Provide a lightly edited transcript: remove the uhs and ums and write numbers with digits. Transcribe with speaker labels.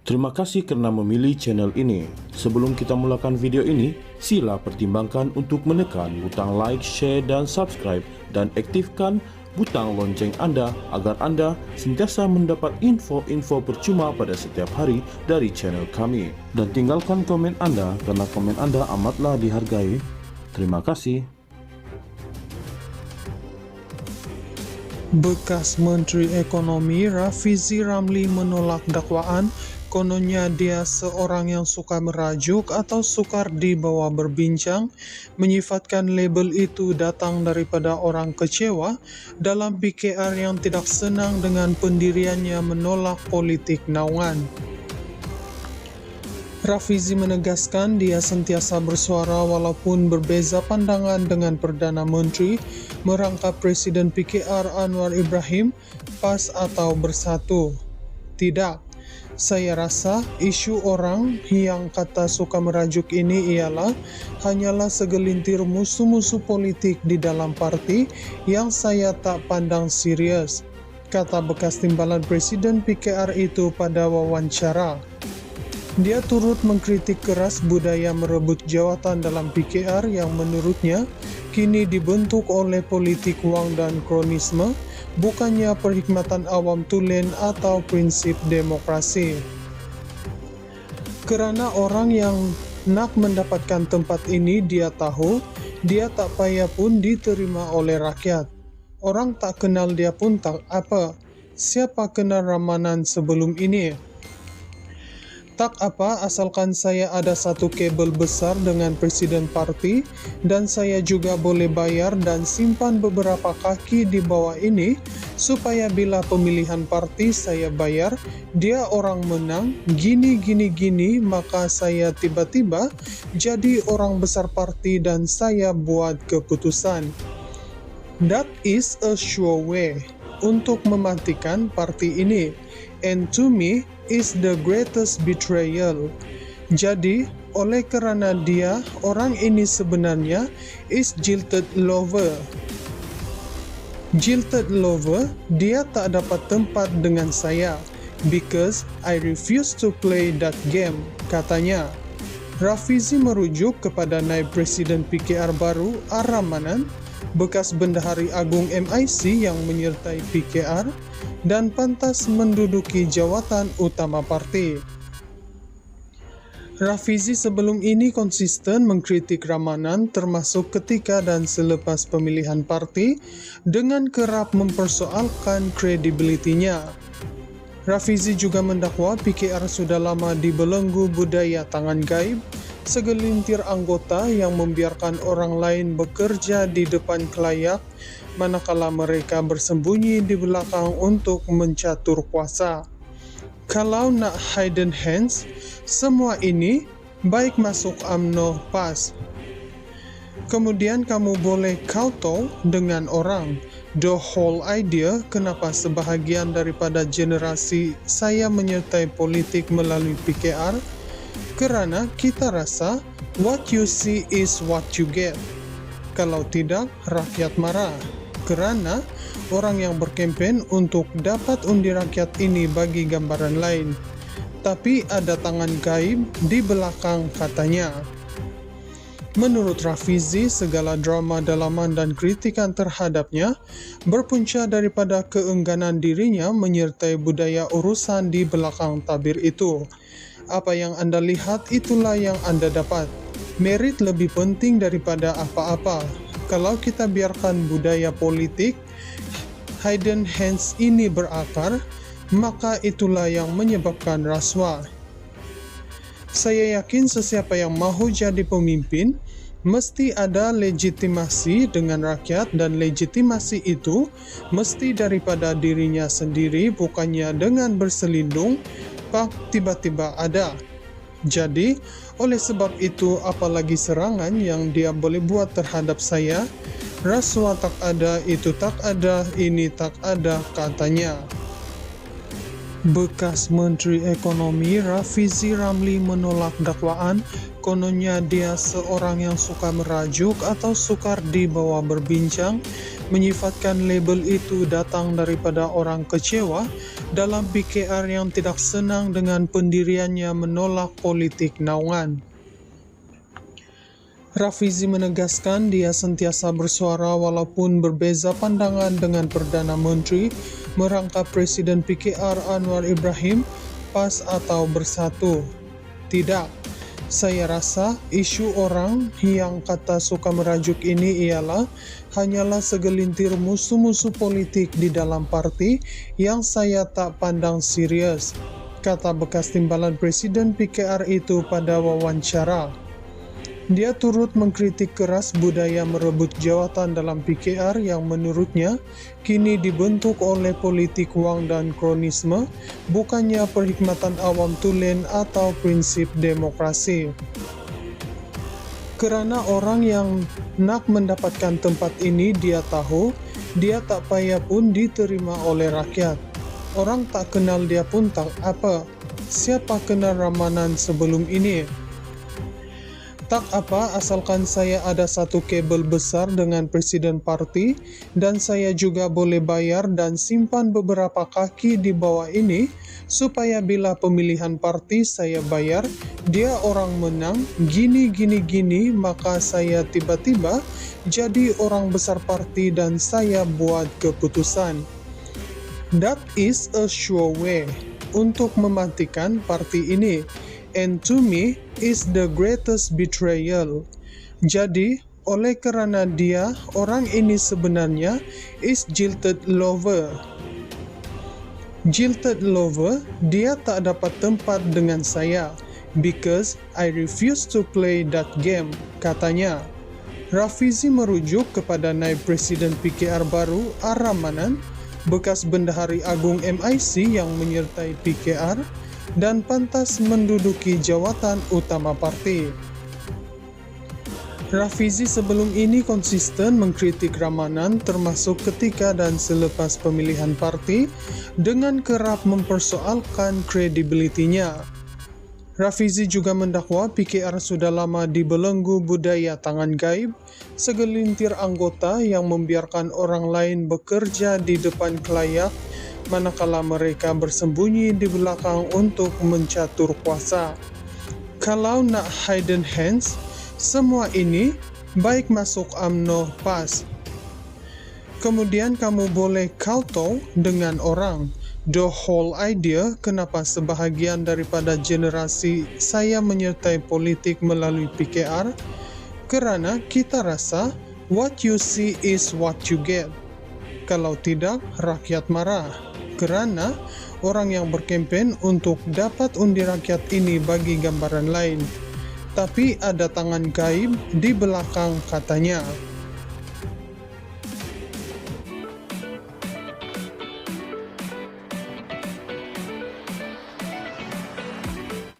Speaker 1: Terima kasih karena memilih channel ini. Sebelum kita mulakan video ini, sila pertimbangkan untuk menekan butang like, share, dan subscribe, dan aktifkan butang lonceng Anda agar Anda sentiasa mendapat info-info percuma pada setiap hari dari channel kami. Dan tinggalkan komen Anda karena komen Anda amatlah dihargai. Terima kasih.
Speaker 2: Bekas Menteri Ekonomi Rafizi Ramli menolak dakwaan. Kononnya dia seorang yang suka merajuk atau sukar dibawa berbincang, menyifatkan label itu datang daripada orang kecewa dalam PKR yang tidak senang dengan pendiriannya menolak politik naungan. Rafizi menegaskan dia sentiasa bersuara walaupun berbeza pandangan dengan Perdana Menteri merangkap Presiden PKR Anwar Ibrahim, PAS atau bersatu. Tidak. Saya rasa isu orang yang kata suka merajuk ini hanyalah segelintir musuh-musuh politik di dalam parti yang saya tak pandang serius, kata bekas timbalan Presiden PKR itu pada wawancara. Dia turut mengkritik keras budaya merebut jawatan dalam PKR yang menurutnya kini dibentuk oleh politik uang dan kronisme, bukannya perhikmatan awam tulen atau prinsip demokrasi. Kerana orang yang nak mendapatkan tempat ini dia tahu, dia tak payah pun diterima oleh rakyat. Orang tak kenal dia pun tak apa. Siapa kenal Ramanan sebelum ini? Tak apa, asalkan saya ada satu kabel besar dengan presiden parti dan saya juga boleh bayar dan simpan beberapa kaki di bawah ini supaya bila pemilihan parti saya bayar, dia orang menang, gini, maka saya tiba-tiba jadi orang besar parti dan saya buat keputusan. That is a sure way untuk mematikan parti ini, and to me is the greatest betrayal. Jadi, oleh kerana dia, orang ini sebenarnya is jilted lover. Jilted lover, dia tak dapat tempat dengan saya because I refuse to play that game, katanya. Rafizi merujuk kepada naib presiden PKR baru Ar-Ramanan, bekas Bendahari Agung MIC yang menyertai PKR dan pantas menduduki jawatan utama parti. Rafizi sebelum ini konsisten mengkritik Ramanan termasuk ketika dan selepas pemilihan parti dengan kerap mempersoalkan kredibilitinya. Rafizi juga mendakwa PKR sudah lama dibelenggu budaya tangan gaib, segelintir anggota yang membiarkan orang lain bekerja di depan kelayak manakala mereka bersembunyi di belakang untuk mencatur kuasa. Kalau nak hidden hands, semua ini baik masuk UMNO PAS. Kemudian kamu boleh kowtow dengan orang. The whole idea kenapa sebahagian daripada generasi saya menyertai politik melalui PKR, kerana kita rasa what you see is what you get. Kalau tidak, rakyat marah. Kerana orang yang berkempen untuk dapat undi rakyat ini bagi gambaran lain. Tapi ada tangan gaib di belakang, katanya. Menurut Rafizi, segala drama dalaman dan kritikan terhadapnya berpunca daripada keengganan dirinya menyertai budaya urusan di belakang tabir itu. Apa yang Anda lihat itulah yang Anda dapat. Merit lebih penting daripada apa-apa. Kalau kita biarkan budaya politik hidden hands ini berakar, maka itulah yang menyebabkan rasuah. Saya yakin sesiapa yang mahu jadi pemimpin mesti ada legitimasi dengan rakyat, dan legitimasi itu mesti daripada dirinya sendiri, bukannya dengan berselindung tiba-tiba ada. Jadi, oleh sebab itu, apalagi serangan yang dia boleh buat terhadap saya, rasuah tak ada, itu tak ada, ini tak ada, katanya. Bekas Menteri Ekonomi Rafizi Ramli menolak dakwaan. Kononnya dia seorang yang suka merajuk atau sukar dibawa berbincang, menyifatkan label itu datang daripada orang kecewa dalam PKR yang tidak senang dengan pendiriannya menolak politik naungan. Rafizi menegaskan dia sentiasa bersuara walaupun berbeza pandangan dengan Perdana Menteri merangkap Presiden PKR Anwar Ibrahim, PAS atau bersatu. Tidak, saya rasa isu orang yang kata suka merajuk ini hanyalah segelintir musuh-musuh politik di dalam parti yang saya tak pandang serius, kata bekas timbalan Presiden PKR itu pada wawancara. Dia turut mengkritik keras budaya merebut jawatan dalam PKR yang menurutnya kini dibentuk oleh politik wang dan kronisme, bukannya perkhidmatan awam tulen atau prinsip demokrasi. Kerana orang yang nak mendapatkan tempat ini dia tahu, dia tak payah pun diterima oleh rakyat. Orang tak kenal dia pun tak apa. Siapa kenal Ramanan sebelum ini? Tak apa, asalkan saya ada satu kabel besar dengan presiden parti dan saya juga boleh bayar dan simpan beberapa kaki di bawah ini supaya bila pemilihan parti saya bayar, dia orang menang, gini, maka saya tiba-tiba jadi orang besar parti dan saya buat keputusan. That is a sure way untuk mematikan parti ini. And to me is the greatest betrayal. Jadi, oleh kerana dia, orang ini sebenarnya is jilted lover. Jilted lover, dia tak dapat tempat dengan saya because I refuse to play that game, katanya. Rafizi merujuk kepada naib Presiden PKR baru Ar-Ramanan, bekas Bendahari Agung MIC yang menyertai PKR, dan pantas menduduki jawatan utama parti. Rafizi sebelum ini konsisten mengkritik Ramanan termasuk ketika dan selepas pemilihan parti dengan kerap mempersoalkan kredibilitinya. Rafizi juga mendakwa PKR sudah lama dibelenggu budaya tangan gaib, segelintir anggota yang membiarkan orang lain bekerja di depan kelayak manakala mereka bersembunyi di belakang untuk mencatur kuasa. Kalau nak hidden hands, semua ini baik masuk UMNO PAS. Kemudian kamu boleh kowtow dengan orang. The whole idea kenapa sebahagian daripada generasi saya menyertai politik melalui PKR, kerana kita rasa what you see is what you get. Kalau tidak, rakyat marah. Kerana orang yang berkempen untuk dapat undi rakyat ini bagi gambaran lain. Tapi ada tangan gaib di belakang, katanya.